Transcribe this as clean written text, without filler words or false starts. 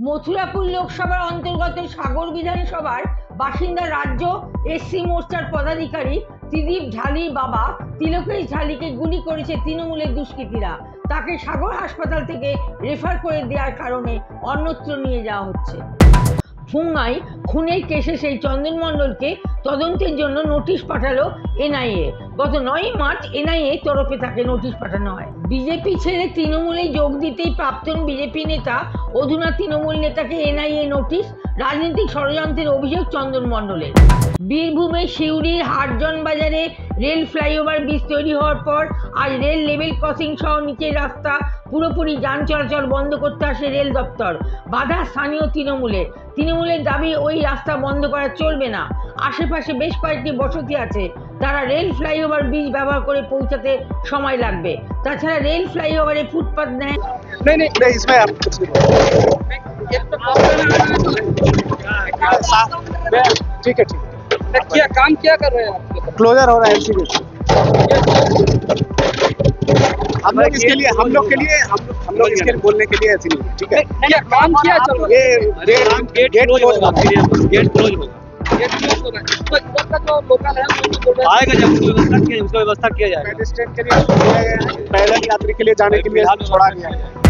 মথুরাপুর লোকসভার অন্তর্গত সাগর বিধানসভার বাসিন্দা রাজ্য এসসি মোর্চার পদাধিকারী ত্রিদীপ ঢালির বাবা তিলকেশ ঢালিকে গুলি করেছে তৃণমূলের দুষ্কৃতীরা। তাকে সাগর হাসপাতাল থেকে রেফার করে দেওয়ার কারণে অন্যত্র নিয়ে যাওয়া হচ্ছে। ভুঙ্গায় খুনের কেসে সেই চন্দন মণ্ডলকে তদন্তের জন্য নোটিশ পাঠালো এনআইএ। গত 9 মার্চ এনআইএ তরফে তাকে নোটিশ পাঠানো হয়। বিজেপি ছেড়ে তৃণমূলে যোগ দিতেই প্রাক্তন বিজেপি নেতা অধুনা তৃণমূল নেতাকে এনআইএ নোটিশ, রাজনৈতিক ষড়যন্ত্রের অভিযোগ চন্দন মণ্ডলের। বীরভূমের সিউড়ির হাটজন বাজারে রেল ফ্লাইওভার ব্রিজ তৈরি হওয়ার পর আজ রেল লেভেল ক্রসিং সহ নিচের রাস্তা পুরোপুরি যান চলাচল বন্ধ করতে আসে রেল দপ্তর। বাধা স্থানীয় তৃণমূলের দাবি ওই রাস্তা বন্ধ করা চলবে না। আশেপাশে বেশ কয়েকটি বসতি আছে, তারা রেল ফ্লাইওভার ব্রিজ ব্যবহার করে পৌঁছাতে সময় লাগবে। তাছাড়া রেল ফ্লাইওভারে ফুটপাত নেয়। नहीं इसमें आप कुछ नहीं ठीक है क्या काम क्या कर रहे हैं आप? क्लोजर हो रहा है एलसीबी। हम लोग इसके लिए हम लोग इसके लिए बोलने के लिए ऐसे नहीं, ठीक है। क्या काम क्या चल रहा है? ये गेट क्लोज होगा, गेट क्लोज होगा। ये क्यों हो रहा है? तो इधर का जो लोकल है वो तो बोल रहे हैं आएगा जब उसको व्यवस्था किया जाएगा। पेडेस्ट्रियन के लिए पैदल यात्री के लिए जाने के लिए छोड़ा गया है।